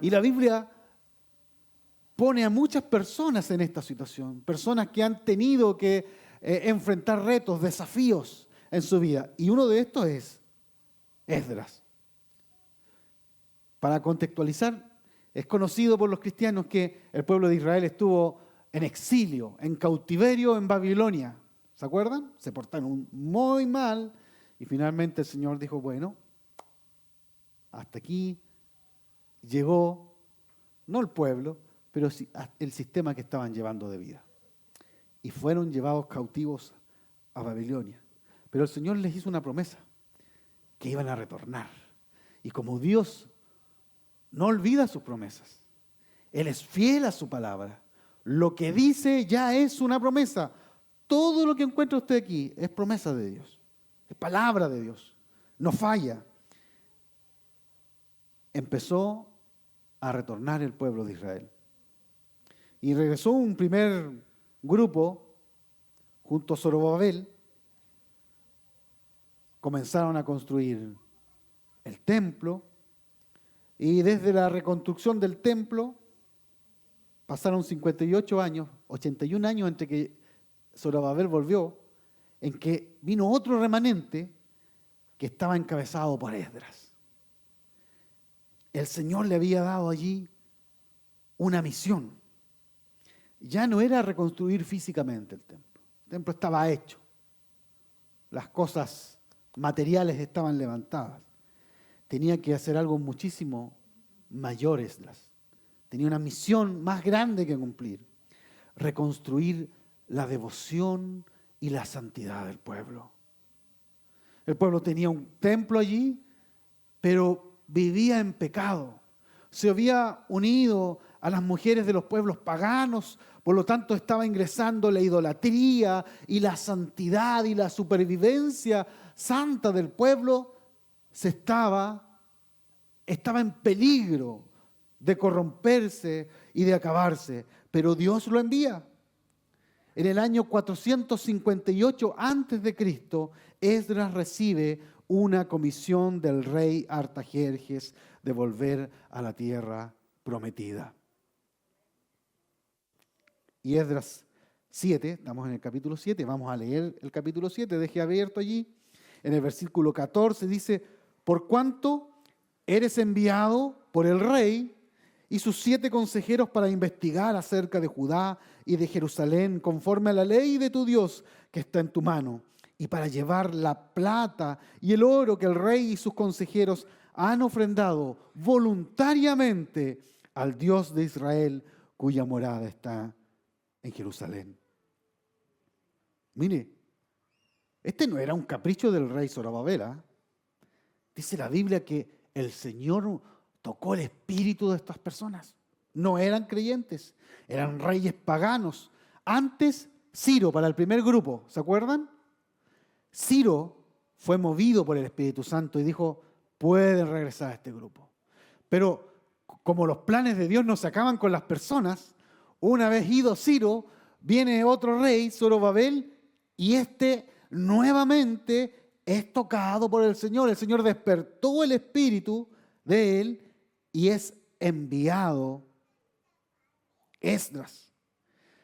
Y la Biblia pone a muchas personas en esta situación, personas que han tenido que enfrentar retos, desafíos en su vida. Y uno de estos es Esdras. Para contextualizar, es conocido por los cristianos que el pueblo de Israel estuvo en exilio, en cautiverio en Babilonia. ¿Se acuerdan? Se portaron muy mal y finalmente el Señor dijo, bueno, hasta aquí llegó, no el pueblo, pero el sistema que estaban llevando de vida. Y fueron llevados cautivos a Babilonia. Pero el Señor les hizo una promesa, que iban a retornar. Y como Dios no olvida sus promesas, Él es fiel a su palabra. Lo que dice ya es una promesa. Todo lo que encuentra usted aquí es promesa de Dios, es palabra de Dios, no falla. Empezó a retornar el pueblo de Israel. Y regresó un primer grupo junto a Zorobabel. Comenzaron a construir el templo y desde la reconstrucción del templo pasaron 58 años, 81 años entre que Zorobabel volvió, en que vino otro remanente que estaba encabezado por Esdras. El Señor le había dado allí una misión. Ya no era reconstruir físicamente el templo. El templo estaba hecho. Las cosas materiales estaban levantadas. Tenía que hacer algo muchísimo mayor Esdras. Tenía una misión más grande que cumplir. Reconstruir la devoción y la santidad del pueblo. El pueblo tenía un templo allí, pero vivía en pecado. Se había unido a las mujeres de los pueblos paganos, por lo tanto estaba ingresando la idolatría y la santidad y la supervivencia santa del pueblo estaba en peligro de corromperse y de acabarse, pero Dios lo envía. En el año 458 a.C., Esdras recibe una comisión del rey Artajerjes de volver a la tierra prometida. Y Esdras 7, estamos en el capítulo 7, vamos a leer el capítulo 7, deje abierto allí. En el versículo 14 dice, por cuanto eres enviado por el rey y sus 7 consejeros para investigar acerca de Judá y de Jerusalén conforme a la ley de tu Dios que está en tu mano, y para llevar la plata y el oro que el rey y sus consejeros han ofrendado voluntariamente al Dios de Israel, cuya morada está en Jerusalén. Mire, este no era un capricho del rey Zorobabel. Dice la Biblia que el Señor tocó el espíritu de estas personas. No eran creyentes, eran reyes paganos. Antes, Ciro, para el primer grupo, ¿se acuerdan? Ciro fue movido por el Espíritu Santo y dijo, pueden regresar a este grupo. Pero como los planes de Dios no se acaban con las personas, una vez ido Ciro, viene otro rey, Zorobabel, y nuevamente es tocado por el Señor. El Señor despertó el espíritu de él y es enviado Esdras.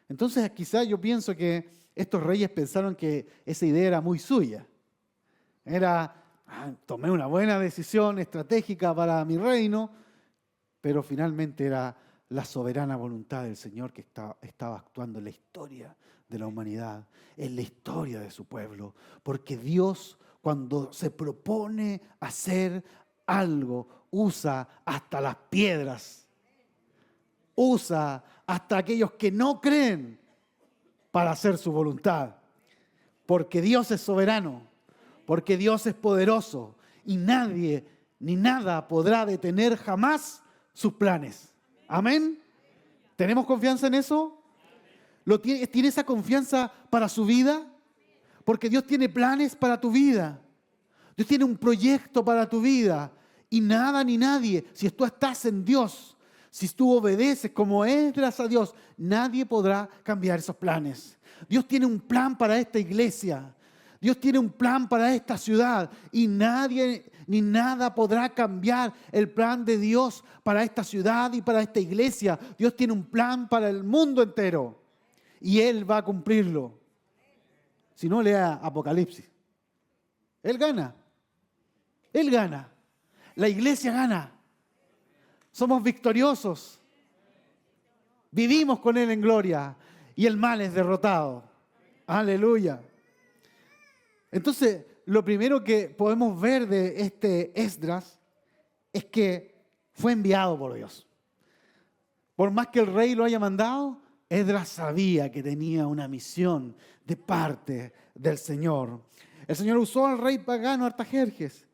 Entonces quizás yo pienso que estos reyes pensaron que esa idea era muy suya. Tomé una buena decisión estratégica para mi reino, pero finalmente era la soberana voluntad del Señor que estaba actuando en la historia de la humanidad, en la historia de su pueblo. Porque Dios, cuando se propone hacer algo, usa hasta las piedras, usa hasta aquellos que no creen para hacer su voluntad. Porque Dios es soberano, porque Dios es poderoso y nadie ni nada podrá detener jamás sus planes. Amén. ¿Tenemos confianza en eso? ¿Tiene esa confianza para su vida? Porque Dios tiene planes para tu vida. Dios tiene un proyecto para tu vida. Y nada ni nadie, si tú estás en Dios, si tú obedeces como Esdras a Dios, nadie podrá cambiar esos planes. Dios tiene un plan para esta iglesia. Dios tiene un plan para esta ciudad y nadie ni nada podrá cambiar el plan de Dios para esta ciudad y para esta iglesia. Dios tiene un plan para el mundo entero y Él va a cumplirlo. Si no, lea Apocalipsis. Él gana. Él gana. La iglesia gana. Somos victoriosos. Vivimos con Él en gloria y el mal es derrotado. Aleluya. Entonces, lo primero que podemos ver de este Esdras es que fue enviado por Dios. Por más que el rey lo haya mandado, Esdras sabía que tenía una misión de parte del Señor. El Señor usó al rey pagano Artajerjes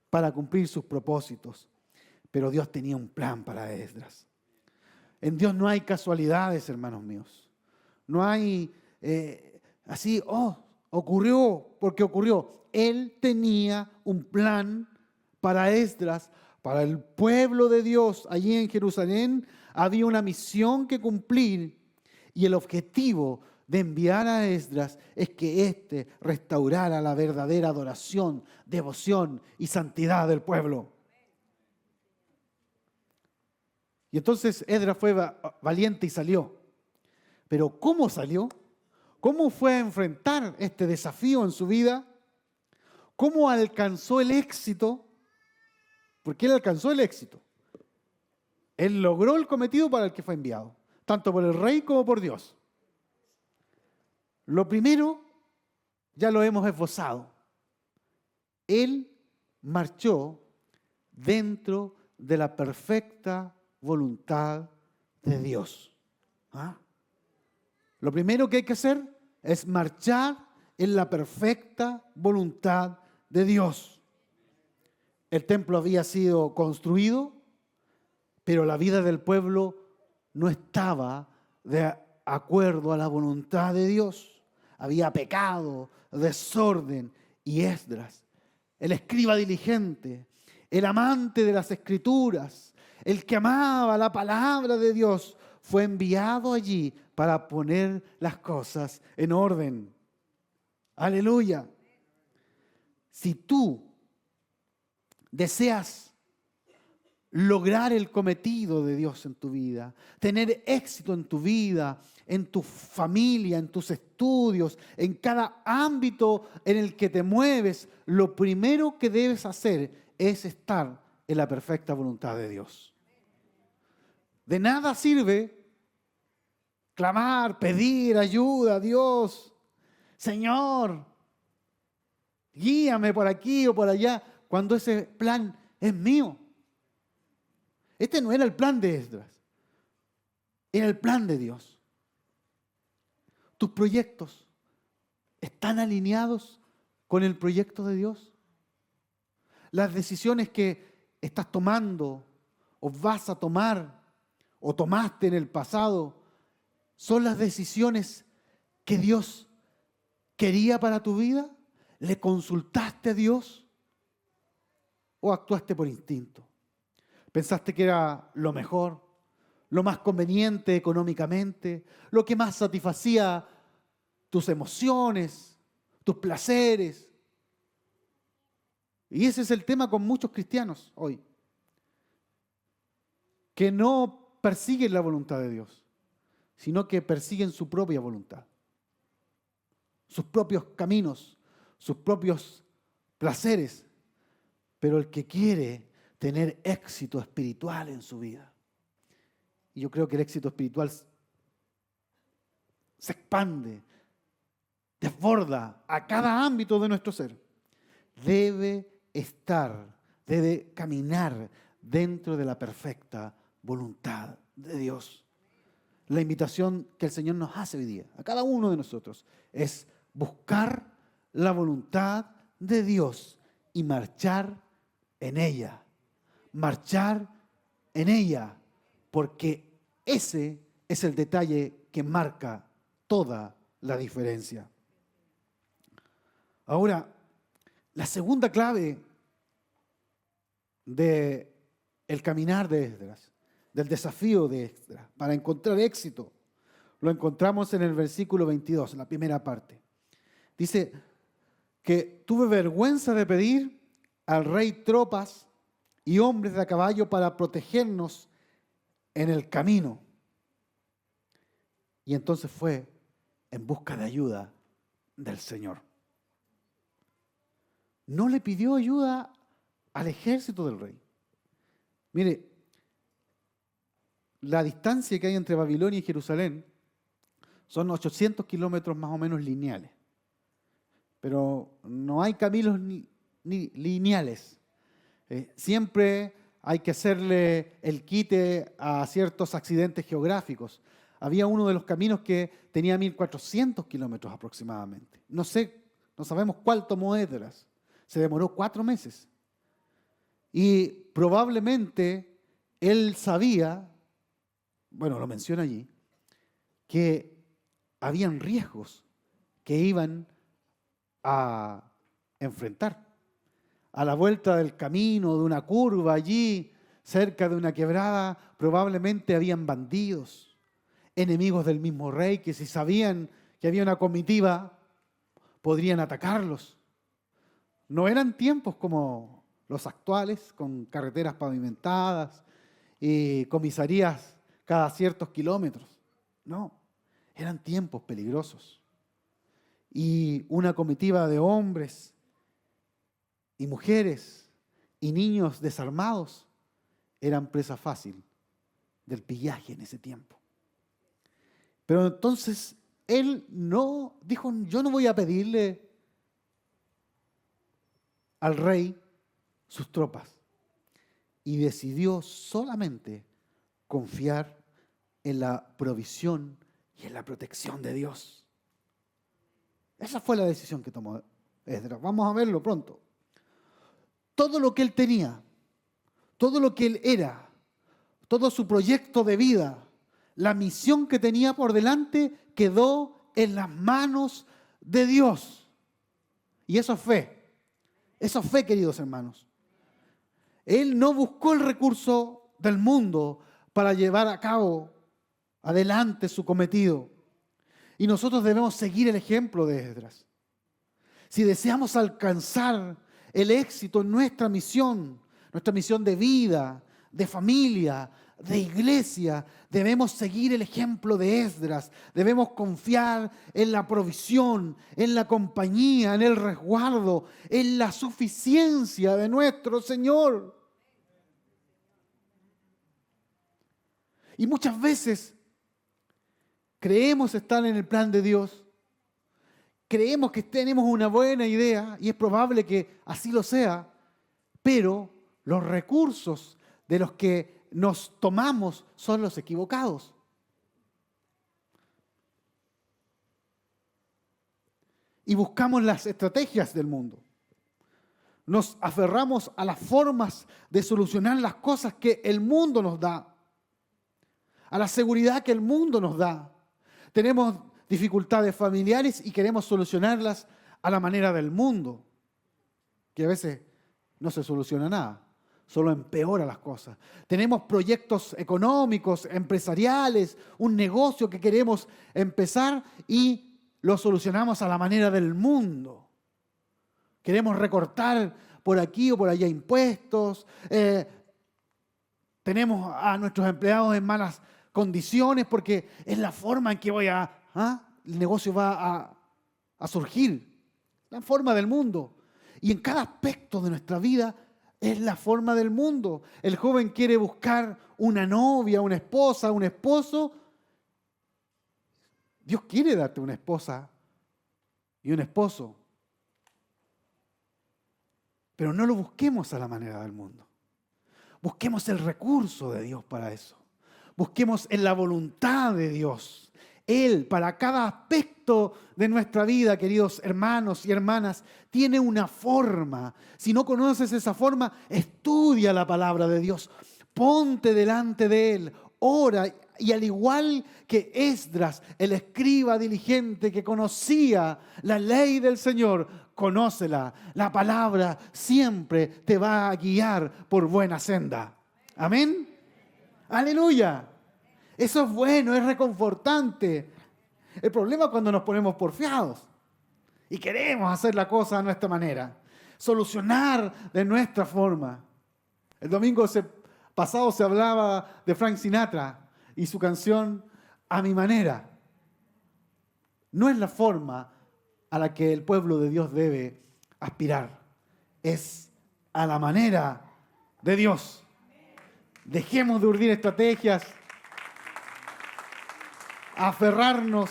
para cumplir sus propósitos, pero Dios tenía un plan para Esdras. En Dios no hay casualidades, hermanos míos. No hay así, ocurrió porque ocurrió. Él tenía un plan para Esdras, para el pueblo de Dios allí en Jerusalén. Había una misión que cumplir y el objetivo de enviar a Esdras es que éste restaurara la verdadera adoración, devoción y santidad del pueblo. Y entonces Esdras fue valiente y salió. Pero ¿cómo salió? ¿Cómo fue a enfrentar este desafío en su vida? ¿Cómo alcanzó el éxito? Porque él alcanzó el éxito. Él logró el cometido para el que fue enviado, tanto por el rey como por Dios. Lo primero, ya lo hemos esbozado. Él marchó dentro de la perfecta voluntad de Dios. Lo primero que hay que hacer es marchar en la perfecta voluntad de Dios. El templo había sido construido, pero la vida del pueblo no estaba de acuerdo a la voluntad de Dios. Había pecado, desorden y Esdras, el escriba diligente, el amante de las Escrituras, el que amaba la palabra de Dios, fue enviado allí para poner las cosas en orden. Aleluya. Si tú deseas lograr el cometido de Dios en tu vida, tener éxito en tu vida, en tu familia, en tus estudios, en cada ámbito en el que te mueves, lo primero que debes hacer es estar en la perfecta voluntad de Dios. De nada sirve clamar, pedir ayuda a Dios. Señor, guíame por aquí o por allá, cuando ese plan es mío. Este no era el plan de Esdras, era el plan de Dios. ¿Tus proyectos están alineados con el proyecto de Dios? Las decisiones que estás tomando o vas a tomar o tomaste en el pasado, ¿son las decisiones que Dios quería para tu vida? ¿Le consultaste a Dios o actuaste por instinto? ¿Pensaste que era lo mejor, lo más conveniente económicamente, lo que más satisfacía tus emociones, tus placeres? Y ese es el tema con muchos cristianos hoy, que no persiguen la voluntad de Dios, sino que persiguen su propia voluntad, sus propios caminos, sus propios placeres. Pero el que quiere tener éxito espiritual en su vida, y yo creo que el éxito espiritual se expande, desborda a cada ámbito de nuestro ser, debe caminar dentro de la perfecta voluntad de Dios. La invitación que el Señor nos hace hoy día, a cada uno de nosotros, es buscar la voluntad de Dios y marchar en ella. Marchar en ella, porque ese es el detalle que marca toda la diferencia. Ahora, la segunda clave del caminar de Esdras, del desafío de Esdras, para encontrar éxito, lo encontramos en el versículo 22, en la primera parte. Dice, que tuve vergüenza de pedir al rey tropas y hombres de a caballo para protegernos en el camino. Y entonces fue en busca de ayuda del Señor. No le pidió ayuda al ejército del rey. Mire, la distancia que hay entre Babilonia y Jerusalén son 800 kilómetros más o menos lineales. Pero no hay caminos ni lineales. Siempre hay que hacerle el quite a ciertos accidentes geográficos. Había uno de los caminos que tenía 1400 kilómetros aproximadamente. No sabemos cuál tomó Esdras. Se demoró 4 meses. Y probablemente él sabía, bueno, lo menciona allí, que habían riesgos que iban a enfrentar. A la vuelta del camino, de una curva allí, cerca de una quebrada, probablemente habían bandidos, enemigos del mismo rey, que si sabían que había una comitiva, podrían atacarlos. No eran tiempos como los actuales, con carreteras pavimentadas y comisarías cada ciertos kilómetros. No, eran tiempos peligrosos. Y una comitiva de hombres y mujeres y niños desarmados eran presa fácil del pillaje en ese tiempo. Pero entonces él no dijo, yo no voy a pedirle al rey sus tropas. Y decidió solamente confiar en la provisión y en la protección de Dios. Esa fue la decisión que tomó Esdras. Vamos a verlo pronto. Todo lo que él tenía, todo lo que él era, todo su proyecto de vida, la misión que tenía por delante, quedó en las manos de Dios. Y eso es fe. Eso es fe, queridos hermanos. Él no buscó el recurso del mundo para llevar a cabo adelante su cometido. Y nosotros debemos seguir el ejemplo de Esdras. Si deseamos alcanzar el éxito en nuestra misión de vida, de familia, de iglesia, debemos seguir el ejemplo de Esdras. Debemos confiar en la provisión, en la compañía, en el resguardo, en la suficiencia de nuestro Señor. Y muchas veces creemos estar en el plan de Dios, creemos que tenemos una buena idea y es probable que así lo sea, pero los recursos de los que nos tomamos son los equivocados. Y buscamos las estrategias del mundo. Nos aferramos a las formas de solucionar las cosas que el mundo nos da, a la seguridad que el mundo nos da. Tenemos dificultades familiares y queremos solucionarlas a la manera del mundo, que a veces no se soluciona nada, solo empeora las cosas. Tenemos proyectos económicos, empresariales, un negocio que queremos empezar y lo solucionamos a la manera del mundo. Queremos recortar por aquí o por allá impuestos, tenemos a nuestros empleados en malas condiciones porque es la forma en que el negocio va a surgir, la forma del mundo. Y en cada aspecto de nuestra vida es la forma del mundo. El joven quiere buscar una novia, una esposa, un esposo. Dios quiere darte una esposa y un esposo. Pero no lo busquemos a la manera del mundo. Busquemos el recurso de Dios para eso. Busquemos en la voluntad de Dios. Él, para cada aspecto de nuestra vida, queridos hermanos y hermanas, tiene una forma. Si no conoces esa forma, estudia la palabra de Dios. Ponte delante de Él, ora, y al igual que Esdras, el escriba diligente que conocía la ley del Señor, conócela. La palabra siempre te va a guiar por buena senda. Amén. Aleluya. Eso es bueno, es reconfortante. El problema es cuando nos ponemos porfiados Y queremos hacer la cosa a nuestra manera, solucionar de nuestra forma. El domingo pasado se hablaba de Frank Sinatra y su canción A mi manera. No es la forma a la que el pueblo de Dios debe aspirar. Es a la manera de Dios. Dejemos de urdir estrategias, aferrarnos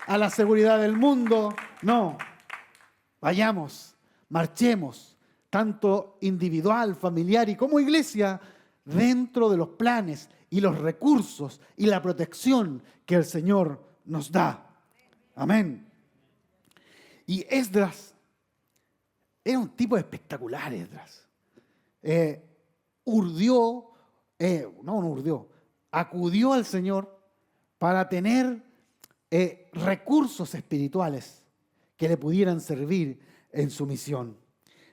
a la seguridad del mundo. No, vayamos, marchemos, tanto individual, familiar y como iglesia, dentro de los planes y los recursos y la protección que el Señor nos da. Amén. Y Esdras era un tipo espectacular, Esdras. Acudió al Señor para tener recursos espirituales que le pudieran servir en su misión.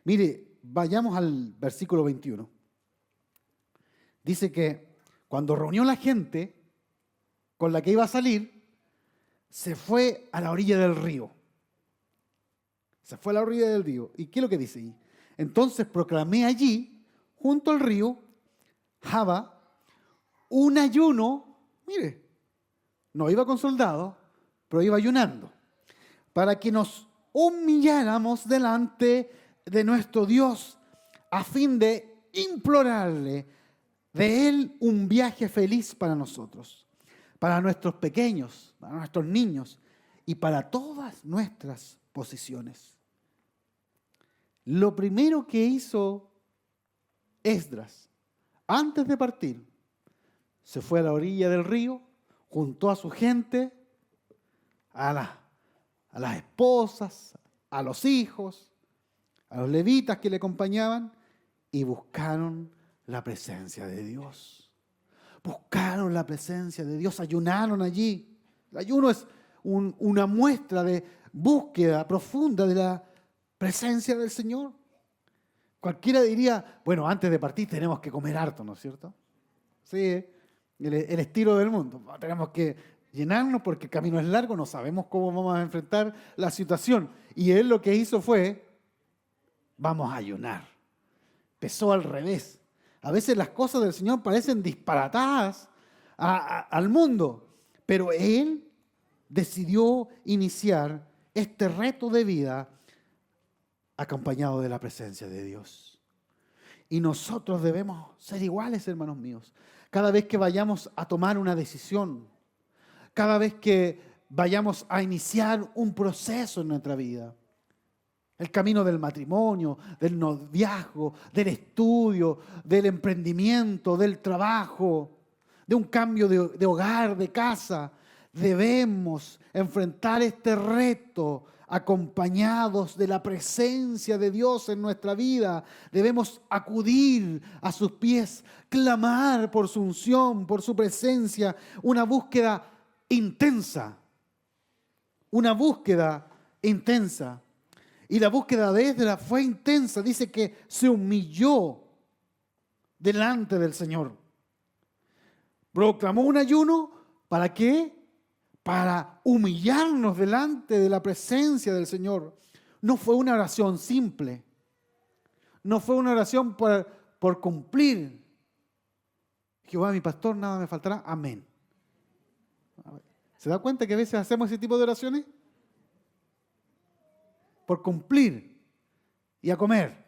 Mire, vayamos al versículo 21. Dice que cuando reunió la gente con la que iba a salir, se fue a la orilla del río. Se fue a la orilla del río. ¿Y qué es lo que dice ahí? Entonces proclamé allí, junto al río, Jaba, un ayuno. Mire, no iba con soldados, pero iba ayunando, para que nos humilláramos delante de nuestro Dios, a fin de implorarle de Él un viaje feliz para nosotros, para nuestros pequeños, para nuestros niños y para todas nuestras posesiones. Lo primero que hizo Esdras, antes de partir, se fue a la orilla del río, juntó a su gente, a las esposas, a los hijos, a los levitas que le acompañaban, y buscaron la presencia de Dios. Buscaron la presencia de Dios, ayunaron allí. El ayuno es una muestra de búsqueda profunda de la presencia del Señor. Cualquiera diría, bueno, antes de partir tenemos que comer harto, ¿no es cierto? Sí, el estilo del mundo. Tenemos que llenarnos porque el camino es largo, no sabemos cómo vamos a enfrentar la situación. Y él lo que hizo fue, vamos a ayunar. Empezó al revés. A veces las cosas del Señor parecen disparatadas al mundo, pero Él decidió iniciar este reto de vida acompañado de la presencia de Dios. Y nosotros debemos ser iguales, hermanos míos. Cada vez que vayamos a tomar una decisión, cada vez que vayamos a iniciar un proceso en nuestra vida, el camino del matrimonio, del noviazgo, del estudio, del emprendimiento, del trabajo, de un cambio de hogar, de casa. Debemos enfrentar este reto acompañados de la presencia de Dios en nuestra vida. Debemos acudir a sus pies, clamar por su unción, por su presencia, una búsqueda intensa. Una búsqueda intensa. Y la búsqueda de Esdras fue intensa. Dice que se humilló delante del Señor. Proclamó un ayuno. ¿Para qué? Para humillarnos delante de la presencia del Señor. No fue una oración simple. No fue una oración por cumplir. Jehová, mi pastor, nada me faltará. Amén. ¿Se da cuenta que a veces hacemos ese tipo de oraciones? Por cumplir y a comer.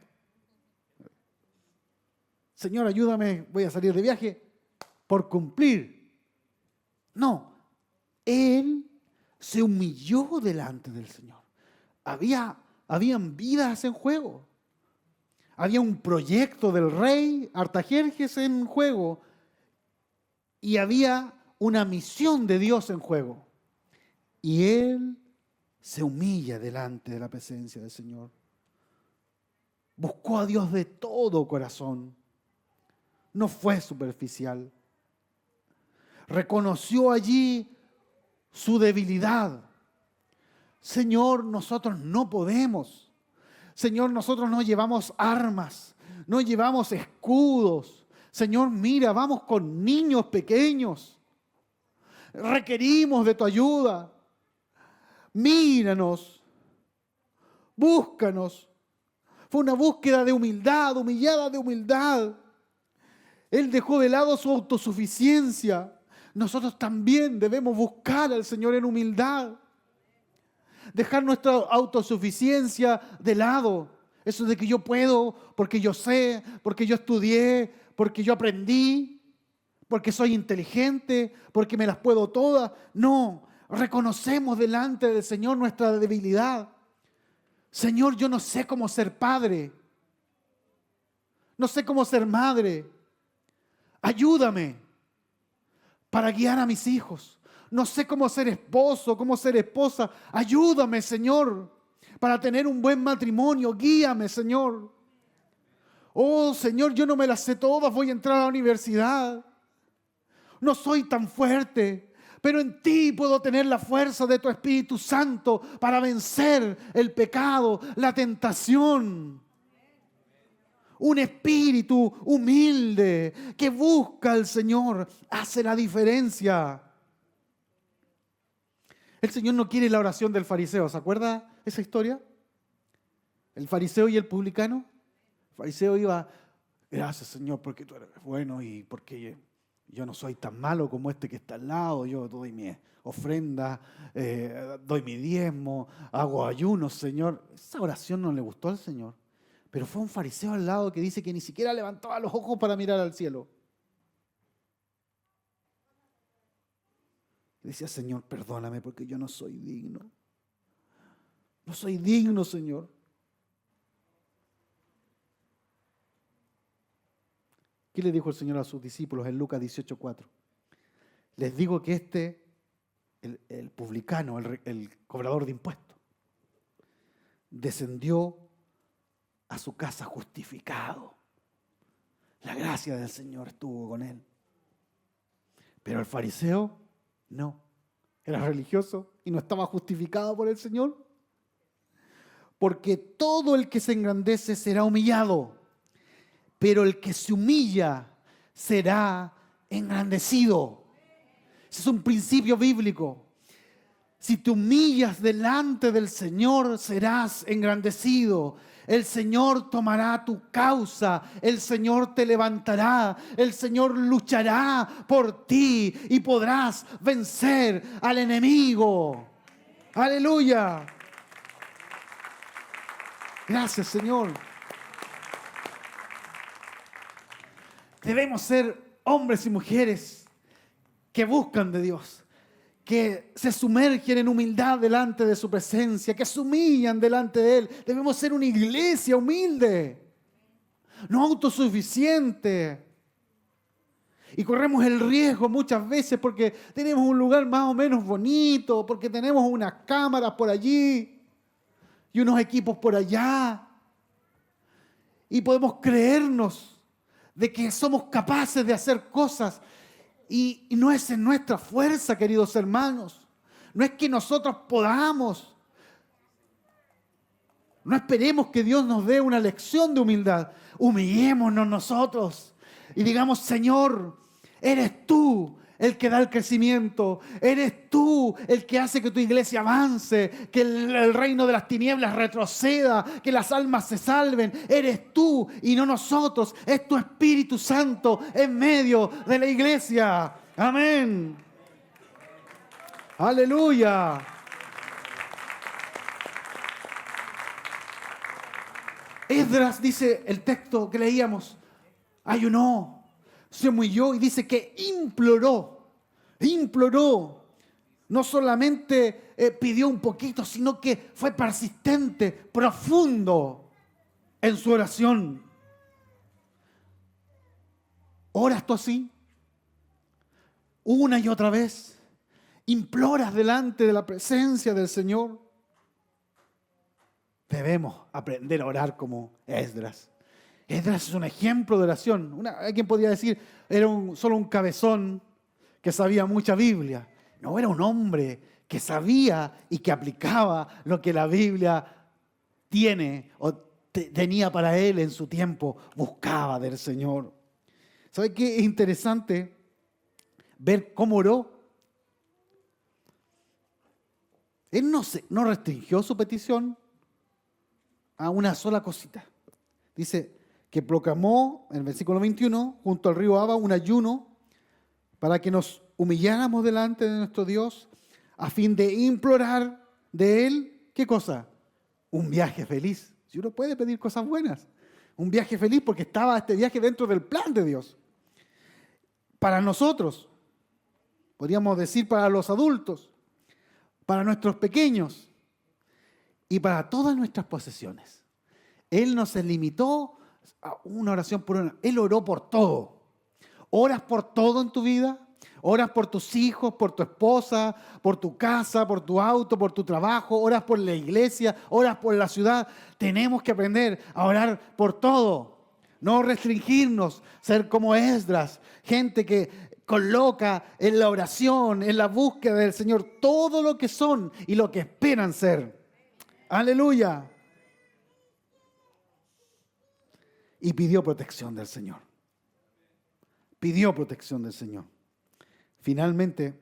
Señor, ayúdame, voy a salir de viaje. Por cumplir. No, Él se humilló delante del Señor. Habían vidas en juego. Había un proyecto del rey Artajerjes en juego. Y había una misión de Dios en juego. Y Él se humilla delante de la presencia del Señor. Buscó a Dios de todo corazón. No fue superficial. Reconoció allí su debilidad. Señor, nosotros no podemos. Señor, nosotros no llevamos armas, no llevamos escudos. Señor, mira, vamos con niños pequeños. Requerimos de tu ayuda. Míranos. búscanos. Fue una búsqueda de humildad, humillada de humildad. Él dejó de lado su autosuficiencia. Nosotros también debemos buscar al Señor en humildad. Dejar nuestra autosuficiencia de lado. Eso de que yo puedo, porque yo sé, porque yo estudié, porque yo aprendí, porque soy inteligente, porque me las puedo todas. No, reconocemos delante del Señor nuestra debilidad. Señor, yo no sé cómo ser padre. No sé cómo ser madre. Ayúdame para guiar a mis hijos. No sé cómo ser esposo, cómo ser esposa. Ayúdame, Señor, para tener un buen matrimonio. Guíame, Señor. Oh, Señor, yo no me las sé todas. Voy a entrar a la universidad. No soy tan fuerte, pero en ti puedo tener la fuerza de tu Espíritu Santo para vencer el pecado, la tentación. Un espíritu humilde que busca al Señor hace la diferencia. El Señor no quiere la oración del fariseo. ¿Se acuerda esa historia? El fariseo y el publicano. El fariseo iba, gracias Señor porque tú eres bueno y porque yo no soy tan malo como este que está al lado. Yo doy mi ofrenda, doy mi diezmo, hago ayunos, Señor. Esa oración no le gustó al Señor. Pero fue un fariseo al lado que dice que ni siquiera levantaba los ojos para mirar al cielo. Y decía, Señor, perdóname porque yo no soy digno. No soy digno, Señor. ¿Qué le dijo el Señor a sus discípulos en Lucas 18:4? Les digo que el publicano, el cobrador de impuestos, descendió a su casa justificado. La gracia del Señor estuvo con él. Pero el fariseo no. Era religioso y no estaba justificado por el Señor. Porque todo el que se engrandece será humillado, pero el que se humilla será engrandecido. Ese es un principio bíblico. Si te humillas delante del Señor, serás engrandecido. El Señor tomará tu causa, el Señor te levantará, el Señor luchará por ti y podrás vencer al enemigo. ¡Aleluya! Gracias, Señor. Debemos ser hombres y mujeres que buscan de Dios, que se sumergen en humildad delante de su presencia, que se humillan delante de Él. Debemos ser una iglesia humilde, no autosuficiente. Y corremos el riesgo muchas veces porque tenemos un lugar más o menos bonito, porque tenemos unas cámaras por allí y unos equipos por allá. Y podemos creernos de que somos capaces de hacer cosas. Y no es en nuestra fuerza, queridos hermanos. No es que nosotros podamos. No esperemos que Dios nos dé una lección de humildad. Humillémonos nosotros y digamos, Señor, eres tú el que da el crecimiento. Eres tú el que hace que tu iglesia avance, que el reino de las tinieblas retroceda, que las almas se salven. Eres tú y no nosotros. Es tu Espíritu Santo en medio de la iglesia. Amén. Aleluya. Esdras, dice el texto que leíamos, ayunó, se humilló y dice que imploró. No solamente pidió un poquito, sino que fue persistente, profundo en su oración. ¿Oras tú así? Una y otra vez. ¿Imploras delante de la presencia del Señor? Debemos aprender a orar como Esdras. Esdras es un ejemplo de oración. Alguien podría decir, era solo un cabezón que sabía mucha Biblia. No, era un hombre que sabía y que aplicaba lo que la Biblia tiene o tenía para él en su tiempo. Buscaba del Señor. ¿Sabe qué es interesante? Ver cómo oró. Él no restringió su petición. a una sola cosita. Dice que proclamó, en el versículo 21, junto al río Aba, un ayuno para que nos humilláramos delante de nuestro Dios a fin de implorar de Él, ¿qué cosa? Un viaje feliz. Si uno puede pedir cosas buenas, un viaje feliz porque estaba este viaje dentro del plan de Dios. Para nosotros, podríamos decir para los adultos, para nuestros pequeños y para todas nuestras posesiones. Él no se limitó a una oración por una. Él oró por todo. ¿Oras por todo en tu vida? ¿Oras por tus hijos, por tu esposa, por tu casa, por tu auto, por tu trabajo? ¿Oras por la iglesia? ¿Oras por la ciudad? Tenemos que aprender a orar por todo. No restringirnos, ser como Esdras, gente que coloca en la oración, en la búsqueda del Señor, todo lo que son y lo que esperan ser. ¡Aleluya! Y pidió protección del Señor. Pidió protección del Señor. Finalmente,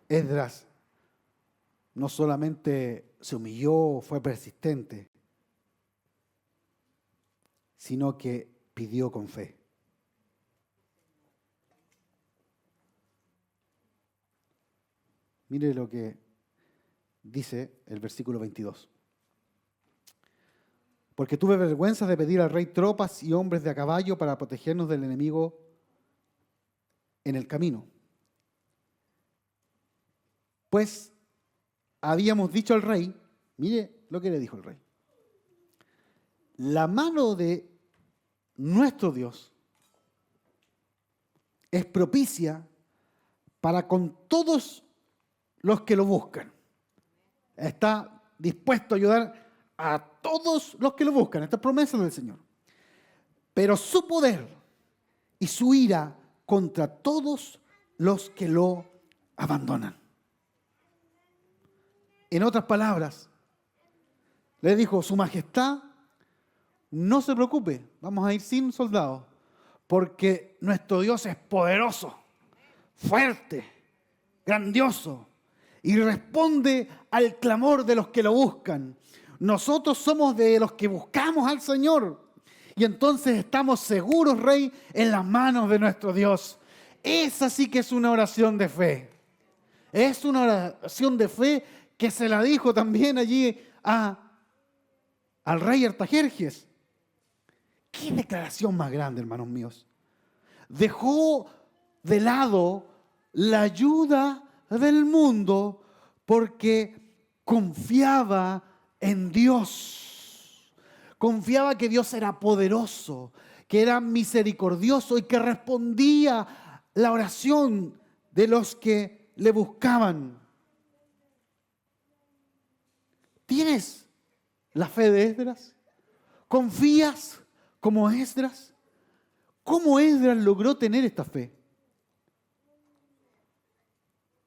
Esdras no solamente se humilló, fue persistente, sino que pidió con fe. Mire lo que dice el versículo 22. Porque tuve vergüenza de pedir al rey tropas y hombres de a caballo para protegernos del enemigo en el camino. Pues habíamos dicho al rey, mire lo que le dijo el rey, la mano de nuestro Dios es propicia para con todos los que lo buscan. Está dispuesto a ayudar a todos los que lo buscan. Esta es promesa del Señor. Pero su poder y su ira contra todos los que lo abandonan. En otras palabras, le dijo, su majestad, no se preocupe, vamos a ir sin soldados, porque nuestro Dios es poderoso, fuerte, grandioso, y responde al clamor de los que lo buscan. Nosotros somos de los que buscamos al Señor, y entonces estamos seguros, Rey, en las manos de nuestro Dios. Esa sí que es una oración de fe. Es una oración de fe que se la dijo también allí al rey Artajerjes. ¡Qué declaración más grande, hermanos míos! Dejó de lado la ayuda del mundo porque confiaba en Dios. Confiaba que Dios era poderoso, que era misericordioso y que respondía la oración de los que le buscaban. ¿Tienes la fe de Esdras? ¿Confías como Esdras? ¿Cómo Esdras logró tener esta fe?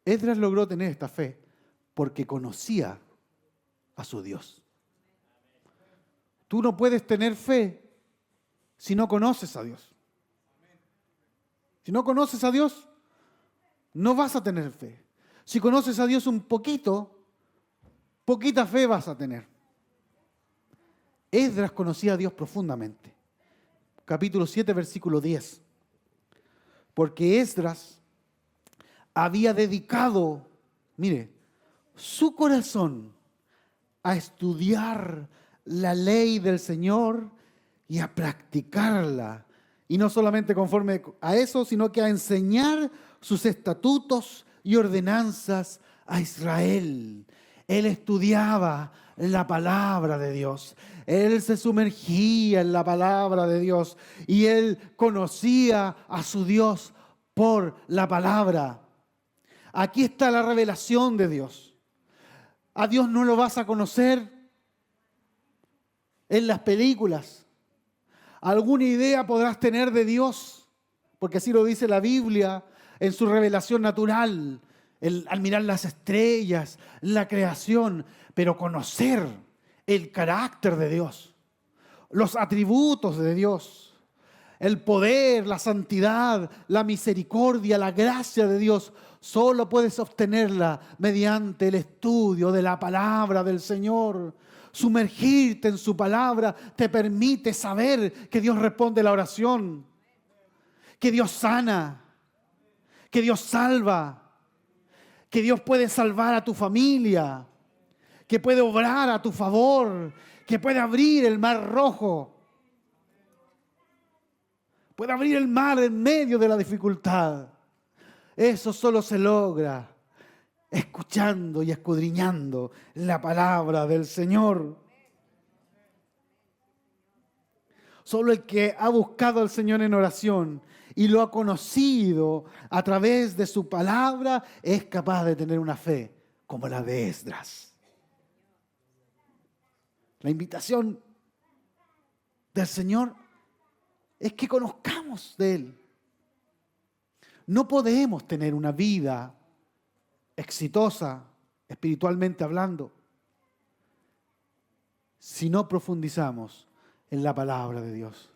Esdras logró tener esta fe porque conocía a su Dios. Tú no puedes tener fe si no conoces a Dios. Si no conoces a Dios, no vas a tener fe. Si conoces a Dios un poquito, poquita fe vas a tener. Esdras conocía a Dios profundamente. Capítulo 7, versículo 10. Porque Esdras había dedicado, mire, su corazón a estudiar la ley del Señor y a practicarla. Y no solamente conforme a eso, sino que a enseñar sus estatutos y ordenanzas a Israel. Él estudiaba la palabra de Dios. Él se sumergía en la palabra de Dios y él conocía a su Dios por la palabra. Aquí está la revelación de Dios. A Dios no lo vas a conocer en las películas. Alguna idea podrás tener de Dios, porque así lo dice la Biblia en su revelación natural, al mirar las estrellas, la creación, pero conocer el carácter de Dios, los atributos de Dios, El poder, la santidad, la misericordia, la gracia de Dios, solo puedes obtenerla mediante el estudio de la palabra del Señor. Sumergirte en su palabra te permite saber que Dios responde la oración, que Dios sana, que Dios salva, que Dios puede salvar a tu familia, que puede obrar a tu favor, que puede abrir el mar rojo. Puede abrir el mar en medio de la dificultad. Eso solo se logra escuchando y escudriñando la palabra del Señor. Solo el que ha buscado al Señor en oración y lo ha conocido a través de su palabra es capaz de tener una fe como la de Esdras. La invitación del Señor es que conozcamos de Él. No podemos tener una vida exitosa, espiritualmente hablando, si no profundizamos en la palabra de Dios.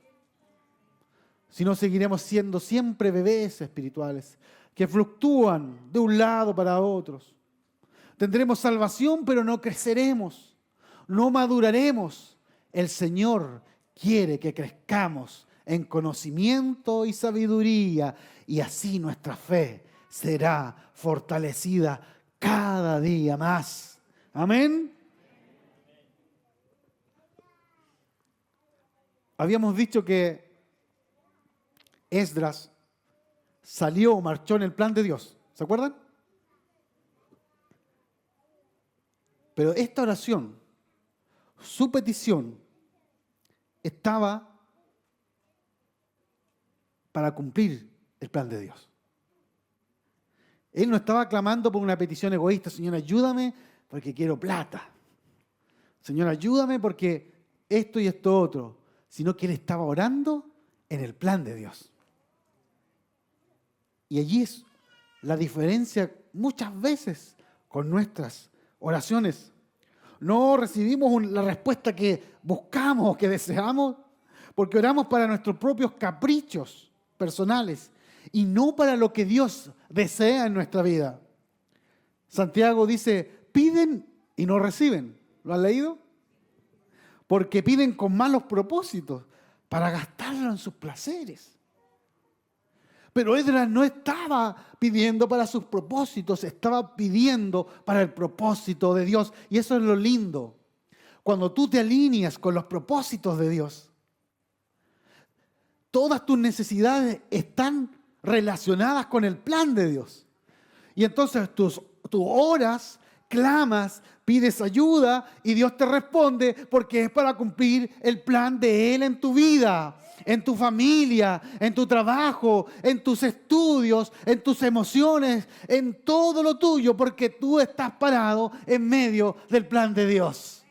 Si no, seguiremos siendo siempre bebés espirituales que fluctúan de un lado para otro. Tendremos salvación, pero no creceremos, no maduraremos. El Señor quiere que crezcamos en conocimiento y sabiduría, y así nuestra fe será fortalecida cada día más. Amén. Habíamos dicho que Esdras marchó en el plan de Dios. ¿Se acuerdan? Pero esta oración, su petición, estaba para cumplir el plan de Dios. Él no estaba clamando por una petición egoísta: Señor, ayúdame porque quiero plata. Señor, ayúdame porque esto y esto otro. Sino que él estaba orando en el plan de Dios. Y allí es la diferencia muchas veces con nuestras oraciones. No recibimos la respuesta que buscamos, que deseamos, porque oramos para nuestros propios caprichos personales y no para lo que Dios desea en nuestra vida. Santiago dice: piden y no reciben. ¿Lo han leído? Porque piden con malos propósitos para gastarlo en sus placeres. Pero Esdras no estaba pidiendo para sus propósitos, estaba pidiendo para el propósito de Dios. Y eso es lo lindo. Cuando tú te alineas con los propósitos de Dios, todas tus necesidades están relacionadas con el plan de Dios. Y entonces tú oras, clamas, pides ayuda y Dios te responde, porque es para cumplir el plan de Él en tu vida, en tu familia, en tu trabajo, en tus estudios, en tus emociones, en todo lo tuyo, porque tú estás parado en medio del plan de Dios.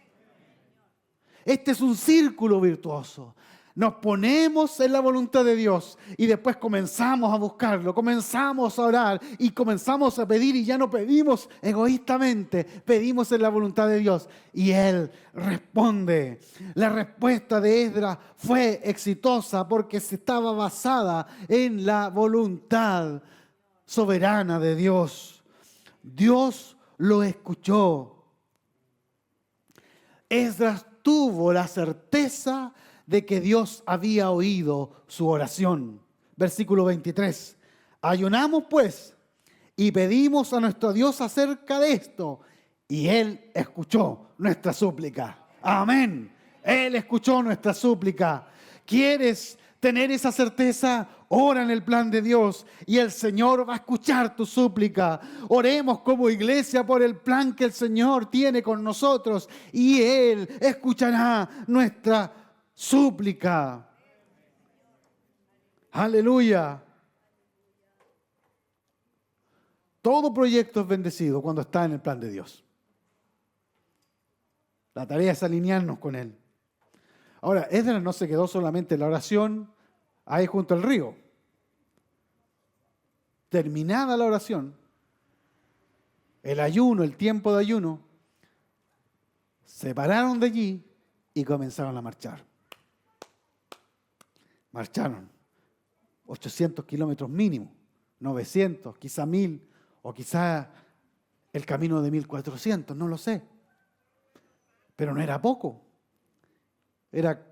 Este es un círculo virtuoso. Nos ponemos en la voluntad de Dios y después comenzamos a buscarlo, comenzamos a orar y comenzamos a pedir, y ya no pedimos egoístamente, pedimos en la voluntad de Dios y Él responde. La respuesta de Esdras fue exitosa porque se estaba basada en la voluntad soberana de Dios. Dios lo escuchó. Esdras tuvo la certeza de que Dios había oído su oración. Versículo 23. Ayunamos pues y pedimos a nuestro Dios acerca de esto, y Él escuchó nuestra súplica. Amén. Él escuchó nuestra súplica. ¿Quieres tener esa certeza? Ora en el plan de Dios y el Señor va a escuchar tu súplica. Oremos como iglesia por el plan que el Señor tiene con nosotros y Él escuchará nuestra súplica. Aleluya. Todo proyecto es bendecido cuando está en el plan de Dios. La tarea es alinearnos con Él. Ahora, Esdras no se quedó solamente en la oración ahí junto al río. Terminada la oración, el ayuno, el tiempo de ayuno, se pararon de allí y comenzaron a marchar. Marcharon 800 kilómetros mínimo, 900, quizá 1000, o quizá el camino de 1400, no lo sé. Pero no era poco. Era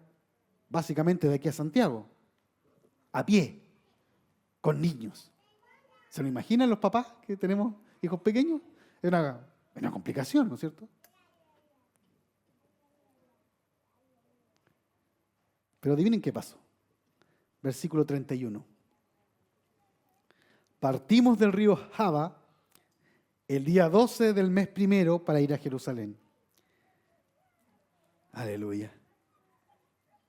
básicamente de aquí a Santiago, a pie, con niños. ¿Se lo imaginan los papás que tenemos hijos pequeños? Es una complicación, ¿no es cierto? Pero adivinen qué pasó. Versículo 31. Partimos del río Jaba el día 12 del mes primero para ir a Jerusalén. Aleluya.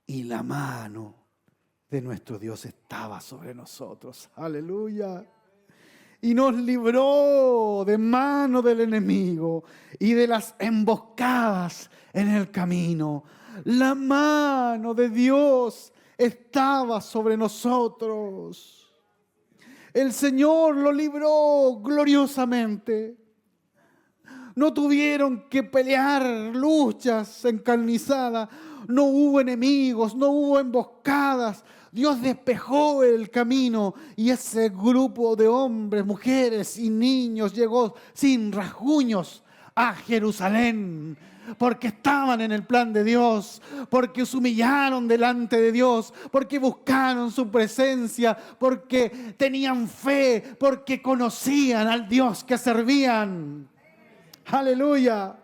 Y la mano de nuestro Dios estaba sobre nosotros. Aleluya. Y nos libró de mano del enemigo y de las emboscadas en el camino. La mano de Dios estaba sobre nosotros. El Señor lo libró gloriosamente. No tuvieron que pelear luchas encarnizadas. No hubo enemigos, no hubo emboscadas. Dios despejó el camino y ese grupo de hombres, mujeres y niños llegó sin rasguños a Jerusalén. Porque estaban en el plan de Dios, porque se humillaron delante de Dios, porque buscaron su presencia, porque tenían fe, porque conocían al Dios que servían. Aleluya.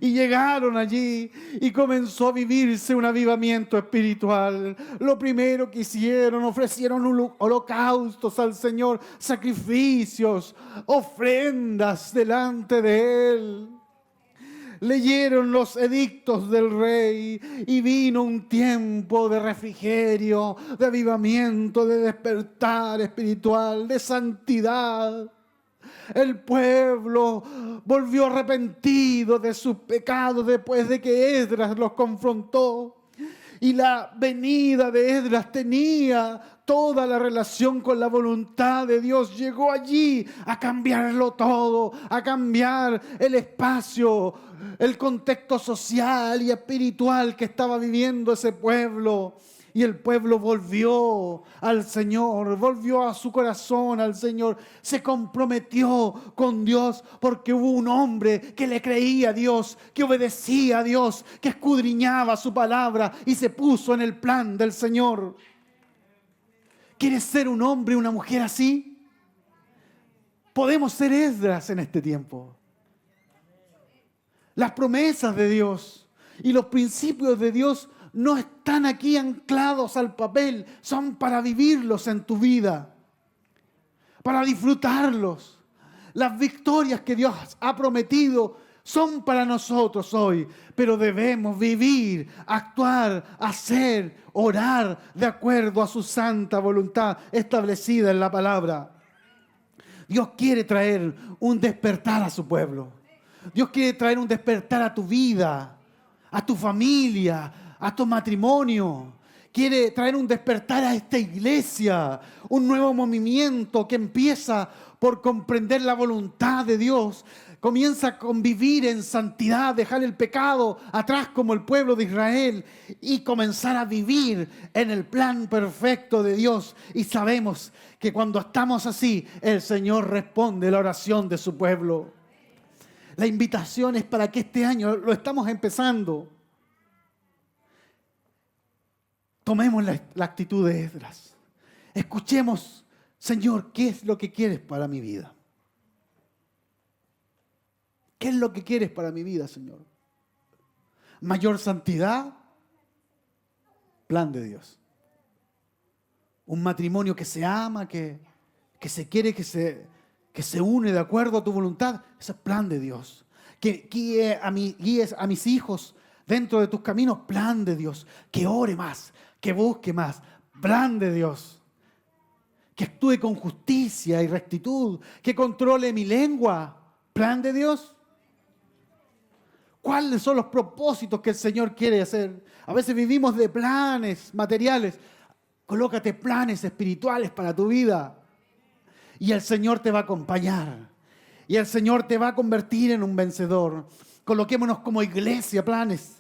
Y llegaron allí y comenzó a vivirse un avivamiento espiritual. Lo primero que hicieron, ofrecieron holocaustos al Señor, sacrificios, ofrendas delante de Él. Leyeron los edictos del rey y vino un tiempo de refrigerio, de avivamiento, de despertar espiritual, de santidad. El pueblo volvió arrepentido de sus pecados después de que Esdras los confrontó. Y la venida de Esdras tenía toda la relación con la voluntad de Dios. Llegó allí a cambiarlo todo, a cambiar el espacio, el contexto social y espiritual que estaba viviendo ese pueblo. Y el pueblo volvió al Señor, volvió a su corazón al Señor, se comprometió con Dios porque hubo un hombre que le creía a Dios, que obedecía a Dios, que escudriñaba su palabra y se puso en el plan del Señor. ¿Quieres ser un hombre y una mujer así? Podemos ser Esdras en este tiempo. Las promesas de Dios y los principios de Dios no están aquí anclados al papel, son para vivirlos en tu vida, para disfrutarlos. Las victorias que Dios ha prometido son para nosotros hoy, pero debemos vivir, actuar, hacer, orar de acuerdo a su santa voluntad establecida en la palabra. Dios quiere traer un despertar a su pueblo. Dios quiere traer un despertar a tu vida, a tu familia, a tu matrimonio. Quiere traer un despertar a esta iglesia, un nuevo movimiento que empieza por comprender la voluntad de Dios. Comienza a convivir en santidad, dejar el pecado atrás como el pueblo de Israel y comenzar a vivir en el plan perfecto de Dios. Y sabemos que cuando estamos así, el Señor responde la oración de su pueblo. La invitación es para que este año, lo estamos empezando, tomemos la actitud de Esdras. Escuchemos, Señor, ¿qué es lo que quieres para mi vida? ¿Qué es lo que quieres para mi vida, Señor? ¿Mayor santidad? Plan de Dios. Un matrimonio que se ama, que se quiere, que se une de acuerdo a tu voluntad. Ese es plan de Dios. Que guíes a mis hijos dentro de tus caminos. Plan de Dios. Que ore más, que busque más. Plan de Dios. Que actúe con justicia y rectitud. Que controle mi lengua. Plan de Dios. ¿Cuáles son los propósitos que el Señor quiere hacer? A veces vivimos de planes materiales. Colócate planes espirituales para tu vida. Y el Señor te va a acompañar. Y el Señor te va a convertir en un vencedor. Coloquémonos como iglesia planes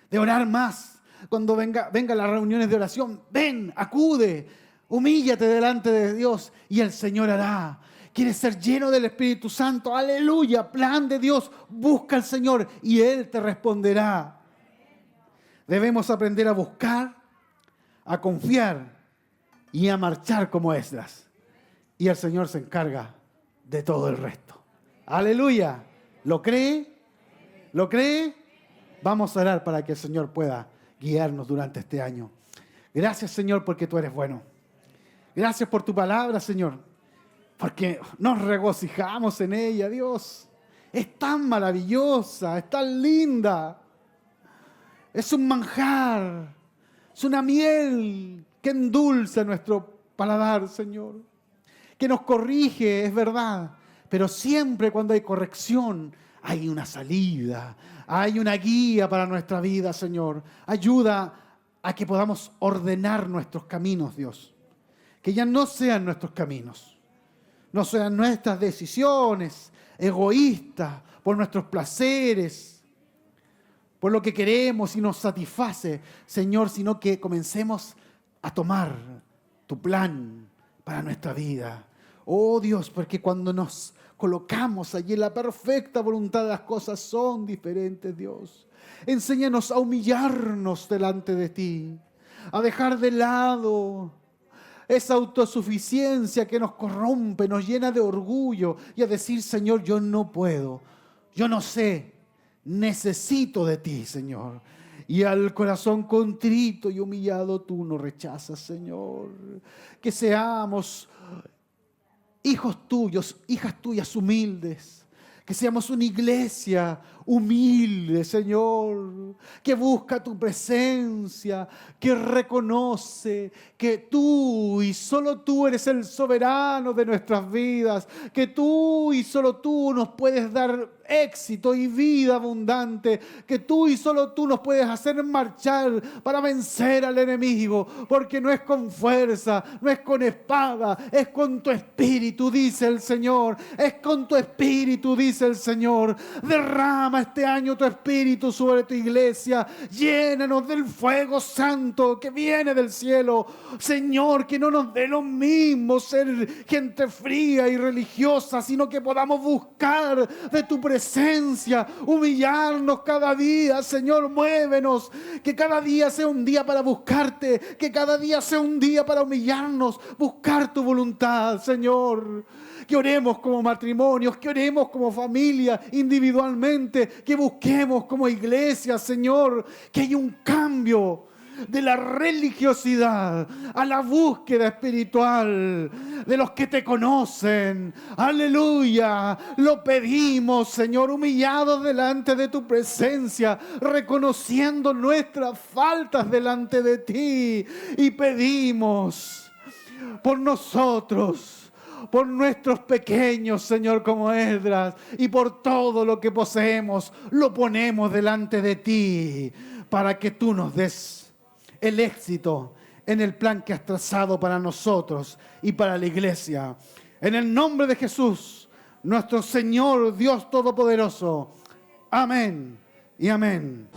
de orar más, Cuando venga las reuniones de oración, ven, acude, humíllate delante de Dios y el Señor hará. ¿Quieres ser lleno del Espíritu Santo? Aleluya, plan de Dios. Busca al Señor y Él te responderá. Debemos aprender a buscar, a confiar y a marchar como Esdras. Y el Señor se encarga de todo el resto. Aleluya. ¿Lo cree? ¿Lo cree? Vamos a orar para que el Señor pueda guiarnos durante este año. Gracias, Señor, porque tú eres bueno. Gracias por tu palabra, Señor, porque nos regocijamos en ella, Dios. Es tan maravillosa, es tan linda. Es un manjar, es una miel que endulza nuestro paladar, Señor. Que nos corrige, es verdad, pero siempre cuando hay corrección, hay una salida, hay una guía para nuestra vida, Señor. Ayuda a que podamos ordenar nuestros caminos, Dios. Que ya no sean nuestros caminos, no sean nuestras decisiones egoístas, por nuestros placeres, por lo que queremos y nos satisface, Señor, sino que comencemos a tomar tu plan para nuestra vida. Oh Dios, porque cuando nos colocamos allí en la perfecta voluntad, las cosas son diferentes, Dios. Enséñanos a humillarnos delante de ti, a dejar de lado esa autosuficiencia que nos corrompe, nos llena de orgullo y a decir, Señor, yo no puedo, yo no sé, necesito de ti, Señor. Y al corazón contrito y humillado tú nos rechazas, Señor. Que seamos hijos tuyos, hijas tuyas humildes. Que seamos una iglesia humilde, Señor, que busca tu presencia, que reconoce que tú y solo tú eres el soberano de nuestras vidas, que tú y solo tú nos puedes dar éxito y vida abundante, que tú y solo tú nos puedes hacer marchar para vencer al enemigo, porque no es con fuerza, no es con espada, es con tu espíritu, dice el Señor, es con tu espíritu, dice el Señor. Derrama este año tu espíritu sobre tu iglesia, llénanos del fuego santo que viene del cielo, Señor, que no nos dé lo mismo ser gente fría y religiosa, sino que podamos buscar de tu presencia, humillarnos cada día, Señor, muévenos, que cada día sea un día para buscarte, que cada día sea un día para humillarnos, buscar tu voluntad, Señor. Que oremos como matrimonios, que oremos como familia individualmente, que busquemos como iglesia, Señor, que haya un cambio de la religiosidad a la búsqueda espiritual de los que te conocen. Aleluya, lo pedimos, Señor, humillados delante de tu presencia, reconociendo nuestras faltas delante de ti, y pedimos por nosotros, por nuestros pequeños, Señor, como Esdras, y por todo lo que poseemos, lo ponemos delante de ti, para que tú nos des el éxito en el plan que has trazado para nosotros y para la iglesia. En el nombre de Jesús, nuestro Señor, Dios Todopoderoso. Amén y amén.